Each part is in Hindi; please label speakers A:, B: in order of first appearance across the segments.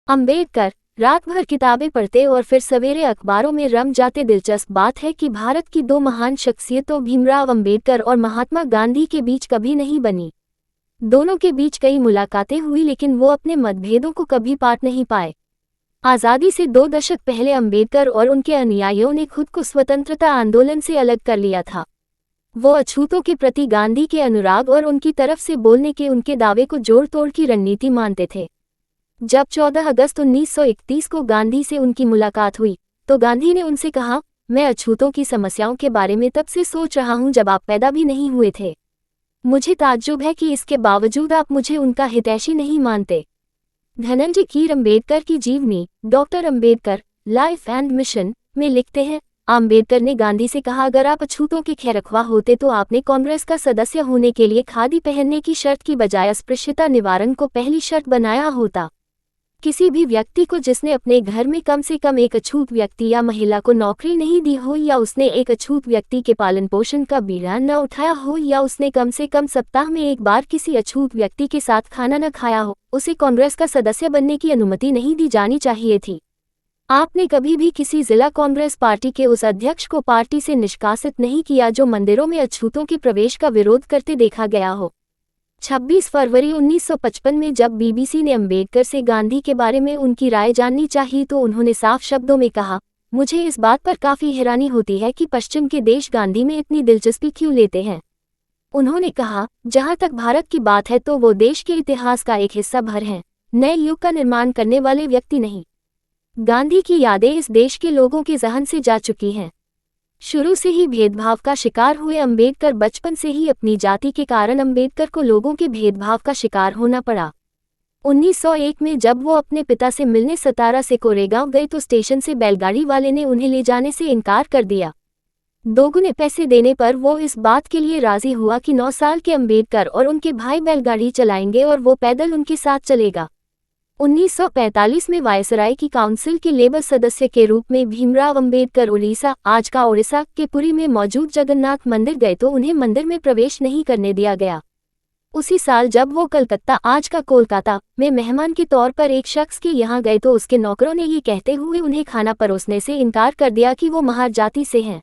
A: अंबेडकर रात भर किताबें पढ़ते और फिर सवेरे अखबारों में रम जाते। दिलचस्प बात है कि भारत की दो महान शख्सियतों भीमराव अंबेडकर और महात्मा गांधी के बीच कभी नहीं बनी। दोनों के बीच कई मुलाकातें हुई, लेकिन वो अपने मतभेदों को कभी पाट नहीं पाए। आज़ादी से 2 दशक पहले अंबेडकर और उनके अनुयायियों ने खुद को स्वतंत्रता आंदोलन से अलग कर लिया था। वो अछूतों के प्रति गांधी के अनुराग और उनकी तरफ से बोलने के उनके दावे को जोड़ तोड़ की रणनीति मानते थे। जब 14 अगस्त 1931 को गांधी से उनकी मुलाकात हुई, तो गांधी ने उनसे कहा, मैं अछूतों की समस्याओं के बारे में तब से सोच रहा हूं जब आप पैदा भी नहीं हुए थे। मुझे ताज्जुब है कि इसके बावजूद आप मुझे उनका हितैषी नहीं मानते। धनंजय कीर अंबेडकर की जीवनी, doctor Ambedkar life and mission में लिखते हैं, अंबेडकर ने गांधी से कहा, अगर आप अछूतों के खैरख्वाह होते तो आपने कांग्रेस का सदस्य होने के लिए खादी पहनने की शर्त की बजाय अस्पृश्यता निवारण को पहली शर्त बनाया होता। किसी भी व्यक्ति को जिसने अपने घर में कम से कम एक अछूत व्यक्ति या महिला को नौकरी नहीं दी हो, या उसने एक अछूत व्यक्ति के पालन पोषण का बीड़ा न उठाया हो, या उसने कम से कम सप्ताह में एक बार किसी अछूत व्यक्ति के साथ खाना न खाया हो, उसे कांग्रेस का सदस्य बनने की अनुमति नहीं दी जानी चाहिए थी। आपने कभी भी किसी जिला कांग्रेस पार्टी के उस अध्यक्ष को पार्टी से निष्कासित नहीं किया जो मंदिरों में अछूतों के प्रवेश का विरोध करते देखा गया हो। 26 फरवरी 1955 में जब बीबीसी ने अंबेडकर से गांधी के बारे में उनकी राय जाननी चाहिए तो उन्होंने साफ शब्दों में कहा, मुझे इस बात पर काफ़ी हैरानी होती है कि पश्चिम के देश गांधी में इतनी दिलचस्पी क्यों लेते हैं। उन्होंने कहा, जहां तक भारत की बात है तो वो देश के इतिहास का एक हिस्सा भर हैं, नए युग का निर्माण करने वाले व्यक्ति नहीं। गांधी की यादें इस देश के लोगों के ज़हन से जा चुकी हैं। शुरू से ही भेदभाव का शिकार हुए अंबेडकर बचपन से ही अपनी जाति के कारण अंबेडकर को लोगों के भेदभाव का शिकार होना पड़ा। 1901 में जब वो अपने पिता से मिलने सतारा से कोरेगांव गए तो स्टेशन से बैलगाड़ी वाले ने उन्हें ले जाने से इनकार कर दिया। दोगुने पैसे देने पर वो इस बात के लिए राजी हुआ कि 9 साल के अंबेडकर और उनके भाई बैलगाड़ी चलाएंगे और वो पैदल उनके साथ चलेगा। 1945 में वायसराय की काउंसिल के लेबर सदस्य के रूप में भीमराव अंबेडकर उड़ीसा, आज का ओडिशा के पुरी में मौजूद जगन्नाथ मंदिर गए तो उन्हें मंदिर में प्रवेश नहीं करने दिया गया। उसी साल जब वो कलकत्ता, आज का कोलकाता, में मेहमान के तौर पर एक शख्स के यहाँ गए तो उसके नौकरों ने ये कहते हुए उन्हें खाना परोसने से इनकार कर दिया कि वो महार जाति से हैं।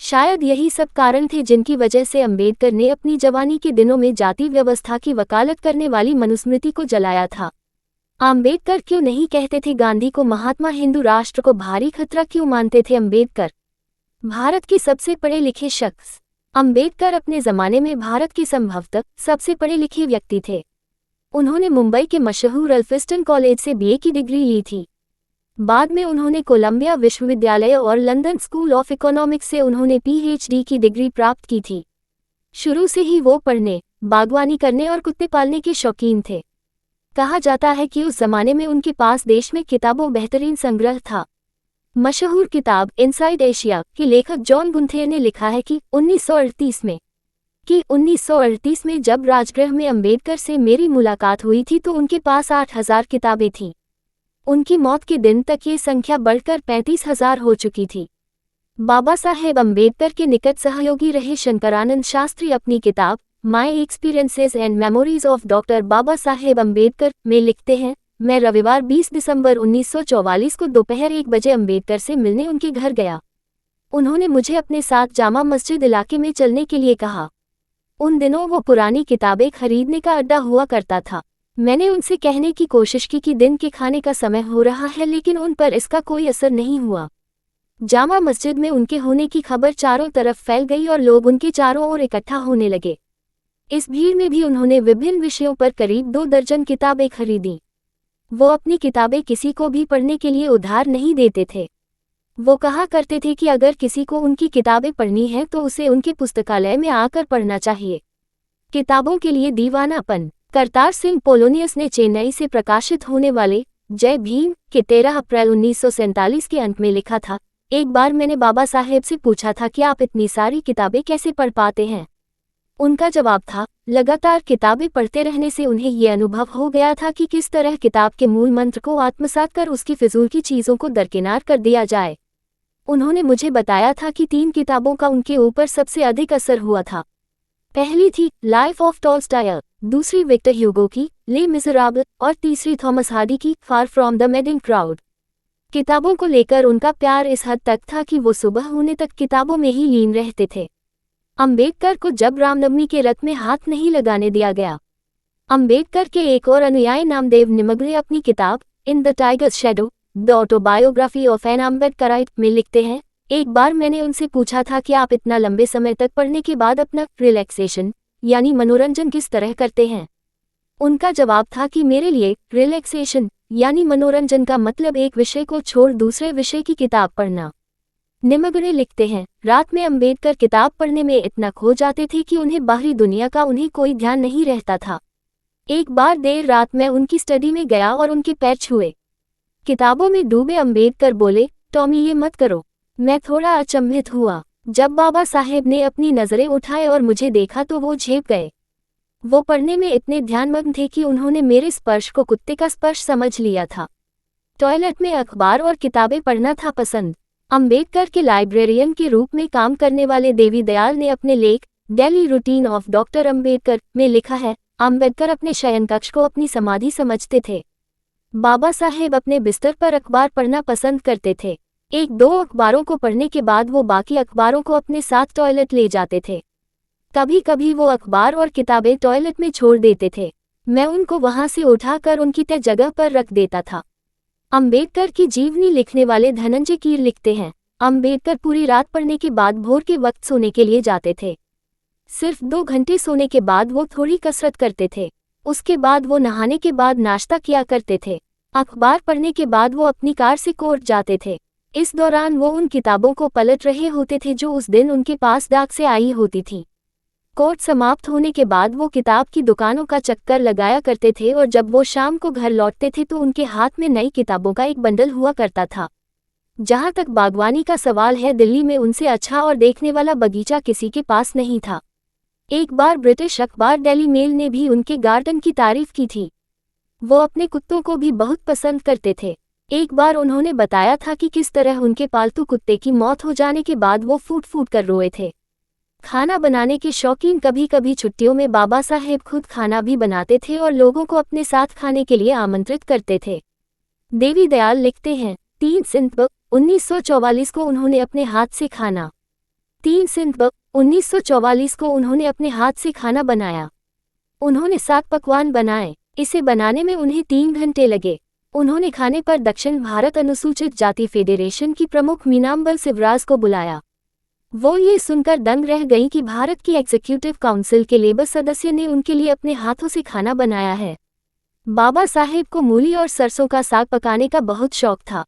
A: शायद यही सब कारण थे जिनकी वजह से अंबेडकर ने अपनी जवानी के दिनों में जाति व्यवस्था की वकालत करने वाली मनुस्मृति को जलाया था। अंबेडकर क्यों नहीं कहते थे गांधी को महात्मा, हिंदू राष्ट्र को भारी खतरा क्यों मानते थे अंबेडकर? भारत के सबसे पढ़े लिखे शख्स अंबेडकर अपने जमाने में भारत के संभवतः सबसे पढ़े लिखे व्यक्ति थे। उन्होंने मुंबई के मशहूर अल्फिस्टन कॉलेज से बीए की डिग्री ली थी। बाद में उन्होंने कोलंबिया विश्वविद्यालय और लंदन स्कूल ऑफ इकोनॉमिक्स से उन्होंने पीएचडी की डिग्री प्राप्त की थी। शुरू से ही वो पढ़ने, बागवानी करने और कुत्ते पालने के शौकीन थे। कहा जाता है कि उस जमाने में उनके पास देश में किताबों बेहतरीन संग्रह था। मशहूर किताब इनसाइड एशिया के लेखक जॉन गुंथेर ने लिखा है कि 1938 में जब राजगृह में अंबेडकर से मेरी मुलाकात हुई थी तो उनके पास 8,000 किताबें थीं। उनकी मौत के दिन तक ये संख्या बढ़कर 35,000 हो चुकी थी। बाबा साहेब अंबेडकर के निकट सहयोगी रहे शंकरानंद शास्त्री अपनी किताब my experiences and memories of doctor Baba Saheb Ambedkar में लिखते हैं, मैं रविवार 20 दिसंबर 1944 को दोपहर 1 बजे अंबेडकर से मिलने उनके घर गया। उन्होंने मुझे अपने साथ जामा मस्जिद इलाके में चलने के लिए कहा। उन दिनों वो पुरानी किताबें खरीदने का अड्डा हुआ करता था। मैंने उनसे कहने की कोशिश की कि दिन के खाने का समय हो रहा है, लेकिन उन पर इसका कोई असर नहीं हुआ। जामा मस्जिद में उनके होने की खबर चारों तरफ फैल गई और लोग उनके चारों ओर इकट्ठा होने लगे। इस भीड़ में भी उन्होंने विभिन्न विषयों पर करीब 2 दर्जन किताबें खरीदी। वो अपनी किताबें किसी को भी पढ़ने के लिए उधार नहीं देते थे। वो कहा करते थे कि अगर किसी को उनकी किताबें पढ़नी है तो उसे उनके पुस्तकालय में आकर पढ़ना चाहिए। किताबों के लिए दीवानापन। करतार सिंह पोलोनियस ने चेन्नई से प्रकाशित होने वाले जय भीम के 13 अप्रैल 1947 के अंत में लिखा था, एक बार मैंने बाबा साहेब से पूछा था कि आप इतनी सारी किताबें कैसे पढ़ पाते हैं। उनका जवाब था, लगातार किताबें पढ़ते रहने से उन्हें ये अनुभव हो गया था कि किस तरह किताब के मूल मंत्र को आत्मसात कर उसकी फिजूल की चीज़ों को दरकिनार कर दिया जाए। उन्होंने मुझे बताया था कि 3 किताबों का उनके ऊपर सबसे अधिक असर हुआ था। पहली थी लाइफ ऑफ टॉल्स्टॉय, दूसरी विक्टर ह्यूगो की ले मिज़राबल और तीसरी थॉमस हार्डी की फार फ्रॉम द मेडिन क्राउड। किताबों को लेकर उनका प्यार इस हद तक था कि वो सुबह होने तक किताबों में ही लीन रहते थे। अंबेडकर को जब रामनवमी के रथ में हाथ नहीं लगाने दिया गया। अंबेडकर के एक और अनुयायी नामदेव निमगड़े अपनी किताब in the tiger's shadow the autobiography of an Ambedkarite में लिखते हैं, एक बार मैंने उनसे पूछा था कि आप इतना लंबे समय तक पढ़ने के बाद अपना रिलैक्सेशन यानी मनोरंजन किस तरह करते हैं। उनका जवाब था कि मेरे लिए रिलैक्सेशन यानी मनोरंजन का मतलब एक विषय को छोड़ दूसरे विषय की किताब पढ़ना। निमगड़े लिखते हैं, रात में अंबेडकर किताब पढ़ने में इतना खो जाते थे कि उन्हें बाहरी दुनिया का उन्हें कोई ध्यान नहीं रहता था। एक बार देर रात मैं उनकी स्टडी में गया और उनके पैर छुए। किताबों में डूबे अंबेडकर बोले, टॉमी ये मत करो। मैं थोड़ा अचंभित हुआ। जब बाबा साहेब ने अपनी नज़रें उठाए और मुझे देखा तो वो झेप गए। वो पढ़ने में इतने ध्यानमग्न थे कि उन्होंने मेरे स्पर्श को कुत्ते का स्पर्श समझ लिया था। टॉयलेट में अखबार और किताबें पढ़ना था पसंद। अंबेडकर के लाइब्रेरियन के रूप में काम करने वाले देवी दयाल ने अपने लेख daily routine of doctor Ambedkar में लिखा है, अंबेडकर अपने शयन कक्ष को अपनी समाधि समझते थे। बाबा साहेब अपने बिस्तर पर अखबार पढ़ना पसंद करते थे। एक दो अखबारों को पढ़ने के बाद वो बाकी अखबारों को अपने साथ टॉयलेट ले जाते थे। कभी कभी वो अखबार और किताबें टॉयलेट में छोड़ देते थे। मैं उनको वहां से उठाकर उनकी तय जगह पर रख देता था। अंबेडकर की जीवनी लिखने वाले धनंजय कीर लिखते हैं, अंबेडकर पूरी रात पढ़ने के बाद भोर के वक्त सोने के लिए जाते थे। सिर्फ 2 घंटे सोने के बाद वो थोड़ी कसरत करते थे। उसके बाद वो नहाने के बाद नाश्ता किया करते थे। अखबार पढ़ने के बाद वो अपनी कार से कोर्ट जाते थे। इस दौरान वो उन किताबों को पलट रहे होते थे जो उस दिन उनके पास डाक से आई होती थी। कोर्ट समाप्त होने के बाद वो किताब की दुकानों का चक्कर लगाया करते थे और जब वो शाम को घर लौटते थे तो उनके हाथ में नई किताबों का एक बंडल हुआ करता था। जहाँ तक बागवानी का सवाल है, दिल्ली में उनसे अच्छा और देखने वाला बगीचा किसी के पास नहीं था। एक बार ब्रिटिश अखबार डेली मेल ने भी उनके गार्डन की तारीफ की थी। वो अपने कुत्तों को भी बहुत पसंद करते थे। एक बार उन्होंने बताया था कि किस तरह उनके पालतू कुत्ते की मौत हो जाने के बाद वो फूट फूट कर रोए थे। खाना बनाने के शौकीन कभी कभी छुट्टियों में बाबा साहेब खुद खाना भी बनाते थे और लोगों को अपने साथ खाने के लिए आमंत्रित करते थे। देवी दयाल लिखते हैं, 3 सितंबर 1944 को उन्होंने अपने हाथ से खाना 3 सितंबर 1944 को उन्होंने अपने हाथ से खाना बनाया। उन्होंने 7 पकवान बनाए। इसे बनाने में उन्हें 3 घंटे लगे। उन्होंने खाने पर दक्षिण भारत अनुसूचित जाति फेडरेशन की प्रमुख मीनाम्बल शिवराज को बुलाया। वो ये सुनकर दंग रह गईं कि भारत की एग्जीक्यूटिव काउंसिल के लेबर सदस्य ने उनके लिए अपने हाथों से खाना बनाया है। बाबा साहेब को मूली और सरसों का साग पकाने का बहुत शौक था।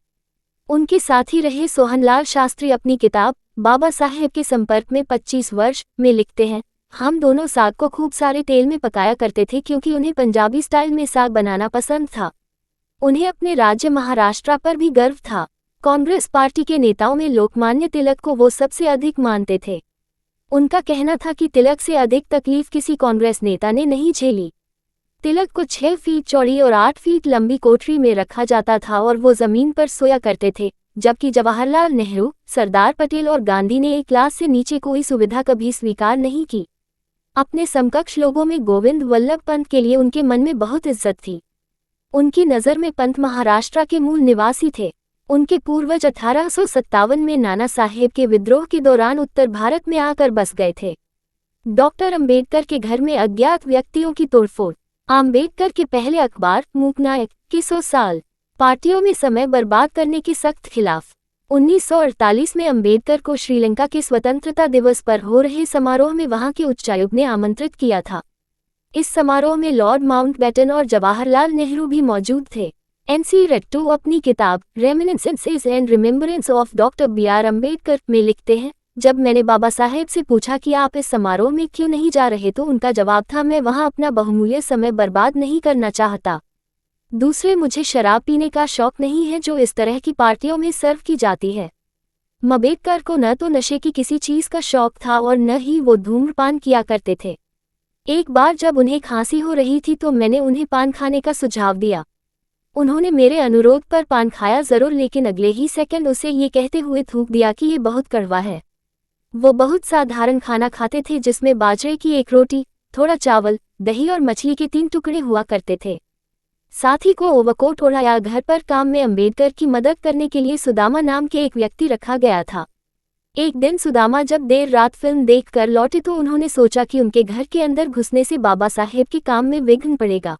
A: उनके साथी रहे सोहनलाल शास्त्री अपनी किताब बाबा साहेब के संपर्क में 25 वर्ष में लिखते हैं, हम दोनों साग को खूब सारे तेल में पकाया करते थे क्योंकि उन्हें पंजाबी स्टाइल में साग बनाना पसंद था। उन्हें अपने राज्य महाराष्ट्र पर भी गर्व था। कांग्रेस पार्टी के नेताओं में लोकमान्य तिलक को वो सबसे अधिक मानते थे। उनका कहना था कि तिलक से अधिक तकलीफ किसी कांग्रेस नेता ने नहीं झेली। तिलक को 6 फीट चौड़ी और 8 फीट लंबी कोठरी में रखा जाता था और वो जमीन पर सोया करते थे, जबकि जवाहरलाल नेहरू, सरदार पटेल और गांधी ने एक क्लास से नीचे कोई सुविधा कभी स्वीकार नहीं की। अपने समकक्ष लोगों में गोविंद वल्लभ पंत के लिए उनके मन में बहुत इज्जत थी। उनकी नज़र में पंत महाराष्ट्र के मूल निवासी थे। उनके पूर्वज 1857 में नाना साहेब के विद्रोह के दौरान उत्तर भारत में आकर बस गए थे। डॉक्टर अंबेडकर के घर में अज्ञात व्यक्तियों की तोड़फोड़। अंबेडकर के पहले अखबार मूकनायक की 100 साल पार्टियों में समय बर्बाद करने के सख्त खिलाफ। 1948 में अंबेडकर को श्रीलंका के स्वतंत्रता दिवस पर हो रहे समारोह में वहां के उच्चायुक्त ने आमंत्रित किया था। इस समारोह में लॉर्ड माउंटबेटन और जवाहरलाल नेहरू भी मौजूद थे। एनसी रेट्टू अपनी किताब reminiscences and remembrance of doctor BR. Ambedkar में लिखते हैं, जब मैंने बाबा साहेब से पूछा कि आप इस समारोह में क्यों नहीं जा रहे तो उनका जवाब था, मैं वहां अपना बहुमूल्य समय बर्बाद नहीं करना चाहता। दूसरे, मुझे शराब पीने का शौक नहीं है जो इस तरह की पार्टियों में सर्व की जाती है। अम्बेडकर को न तो नशे की किसी चीज का शौक था और न ही वो धूम्रपान किया करते थे। एक बार जब उन्हें खांसी हो रही थी तो मैंने उन्हें पान खाने का सुझाव दिया। उन्होंने मेरे अनुरोध पर पान खाया जरूर, लेकिन अगले ही सेकंड उसे ये कहते हुए थूक दिया कि ये बहुत कड़वा है। वो बहुत साधारण खाना खाते थे जिसमें बाजरे की एक रोटी, थोड़ा चावल, दही और मछली के 3 टुकड़े हुआ करते थे। साथ ही को ओवरकोट ओढ़ाया घर पर काम में अंबेडकर की मदद करने के लिए सुदामा नाम के एक व्यक्ति रखा गया था। एक दिन सुदामा जब देर रात फिल्म देखकर लौटे तो उन्होंने सोचा कि उनके घर के अंदर घुसने से बाबा साहेब के काम में विघ्न पड़ेगा।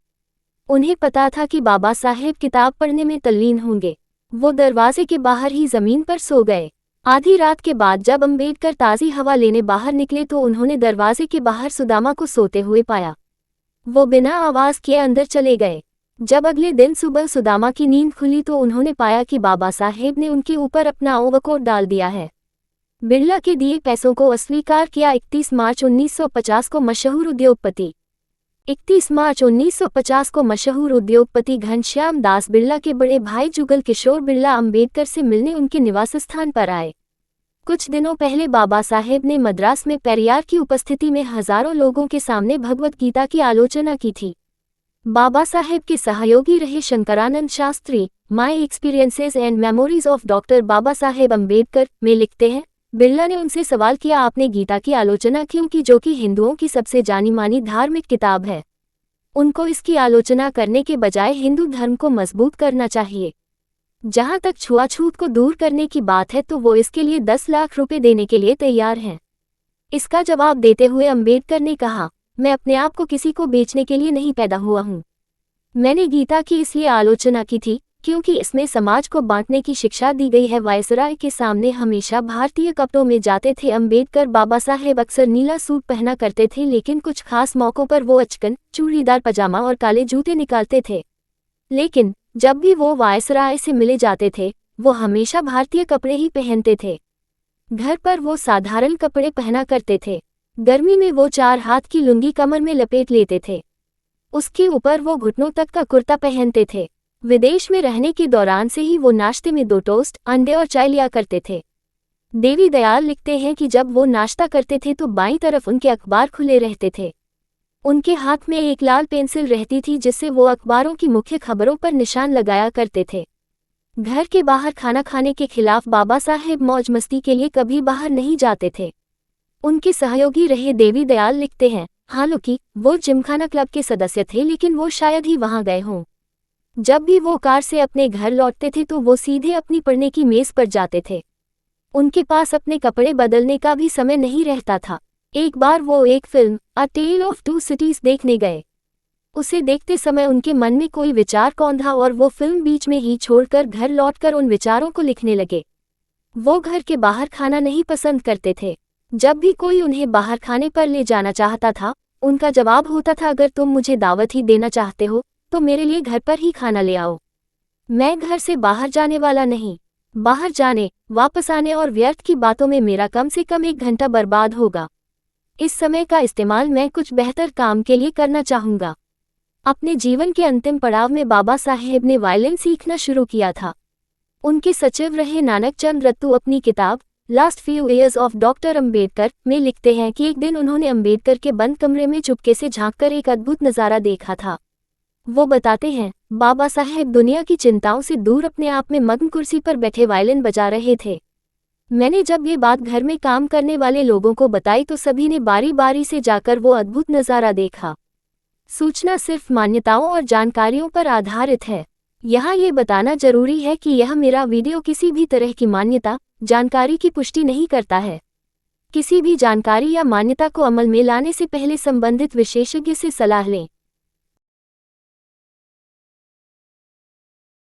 A: उन्हें पता था कि बाबा साहेब किताब पढ़ने में तल्लीन होंगे। वो दरवाजे के बाहर ही जमीन पर सो गए। आधी रात के बाद जब अंबेडकर ताज़ी हवा लेने बाहर निकले तो उन्होंने दरवाजे के बाहर सुदामा को सोते हुए पाया। वो बिना आवाज़ किए अंदर चले गए। जब अगले दिन सुबह सुदामा की नींद खुली तो उन्होंने पाया कि बाबा साहेब ने उनके ऊपर अपना ओवरकोट डाल दिया है। बिरला के दिए पैसों को अस्वीकार किया। 31 मार्च 1950 को मशहूर उद्योगपति 31 मार्च 1950 को मशहूर उद्योगपति घनश्याम दास बिरला के बड़े भाई जुगल किशोर बिरला अंबेडकर से मिलने उनके निवास स्थान पर आए। कुछ दिनों पहले बाबा साहेब ने मद्रास में पेरियार की उपस्थिति में हजारों लोगों के सामने भगवद गीता की आलोचना की थी। बाबा साहेब के सहयोगी रहे Shankaranand Shastri my experiences and memories of doctor Baba Saheb Ambedkar में लिखते हैं, बिरला ने उनसे सवाल किया, आपने गीता की आलोचना क्यों की, जो कि हिंदुओं की सबसे जानी मानी धार्मिक किताब है। उनको इसकी आलोचना करने के बजाय हिंदू धर्म को मजबूत करना चाहिए। जहां तक छुआछूत को दूर करने की बात है तो वो इसके लिए 10 लाख रुपए देने के लिए तैयार हैं। इसका जवाब देते हुए अम्बेडकर ने कहा, मैं अपने आप को किसी को बेचने के लिए नहीं पैदा हुआ हूँ। मैंने गीता की इसलिए आलोचना की थी क्योंकि इसमें समाज को बांटने की शिक्षा दी गई है। वायसराय के सामने हमेशा भारतीय कपड़ों में जाते थे अम्बेडकर। बाबा साहेब अक्सर नीला सूट पहना करते थे, लेकिन कुछ खास मौक़ों पर वो अचकन, चूड़ीदार पजामा और काले जूते निकालते थे। लेकिन जब भी वो वायसराय से मिले जाते थे वो हमेशा भारतीय कपड़े ही पहनते थे। घर पर वो साधारण कपड़े पहना करते थे। गर्मी में वो 4 हाथ की लुंगी कमर में लपेट लेते थे। उसके ऊपर वो घुटनों तक का कुर्ता पहनते थे। विदेश में रहने के दौरान से ही वो नाश्ते में 2 टोस्ट, अंडे और चाय लिया करते थे। देवी दयाल लिखते हैं कि जब वो नाश्ता करते थे तो बाईं तरफ उनके अखबार खुले रहते थे। उनके हाथ में एक लाल पेंसिल रहती थी जिससे वो अखबारों की मुख्य खबरों पर निशान लगाया करते थे। घर के बाहर खाना खाने के खिलाफ बाबा साहेब मौज मस्ती के लिए कभी बाहर नहीं जाते थे। उनके सहयोगी रहे देवी दयाल लिखते हैं, हालांकि वो जिमखाना क्लब के सदस्य थे लेकिन वो शायद ही वहां गए हों। जब भी वो कार से अपने घर लौटते थे तो वो सीधे अपनी पढ़ने की मेज पर जाते थे। उनके पास अपने कपड़े बदलने का भी समय नहीं रहता था। एक बार वो एक film a tale of two cities देखने गए। उसे देखते समय उनके मन में कोई विचार कौंधा और वो फिल्म बीच में ही छोड़कर घर लौटकर उन विचारों को लिखने लगे। वो घर के बाहर खाना नहीं पसंद करते थे। जब भी कोई उन्हें बाहर खाने पर ले जाना चाहता था उनका जवाब होता था, अगर तुम मुझे दावत ही देना चाहते हो तो मेरे लिए घर पर ही खाना ले आओ। मैं घर से बाहर जाने वाला नहीं। बाहर जाने, वापस आने और व्यर्थ की बातों में मेरा कम से कम 1 घंटा बर्बाद होगा। इस समय का इस्तेमाल मैं कुछ बेहतर काम के लिए करना चाहूँगा। अपने जीवन के अंतिम पड़ाव में बाबा साहेब ने वायलिन सीखना शुरू किया था। उनके सचिव रहे नानक चंद रत्तू अपनी किताब last few years of doctor Ambedkar में लिखते हैं कि एक दिन उन्होंने अम्बेडकर के बंद कमरे में चुपके से झांककर एक अद्भुत नज़ारा देखा था। वो बताते हैं, बाबा साहेब दुनिया की चिंताओं से दूर अपने आप में मग्न कुर्सी पर बैठे वायलिन बजा रहे थे। मैंने जब ये बात घर में काम करने वाले लोगों को बताई तो सभी ने बारी बारी से जाकर वो अद्भुत नज़ारा देखा। सूचना सिर्फ मान्यताओं और जानकारियों पर आधारित है। यहाँ ये बताना जरूरी है कि यह मेरा वीडियो किसी भी तरह की मान्यता, जानकारी की पुष्टि नहीं करता है। किसी भी जानकारी या मान्यता को अमल में लाने से पहले संबंधित विशेषज्ञ से सलाह लें।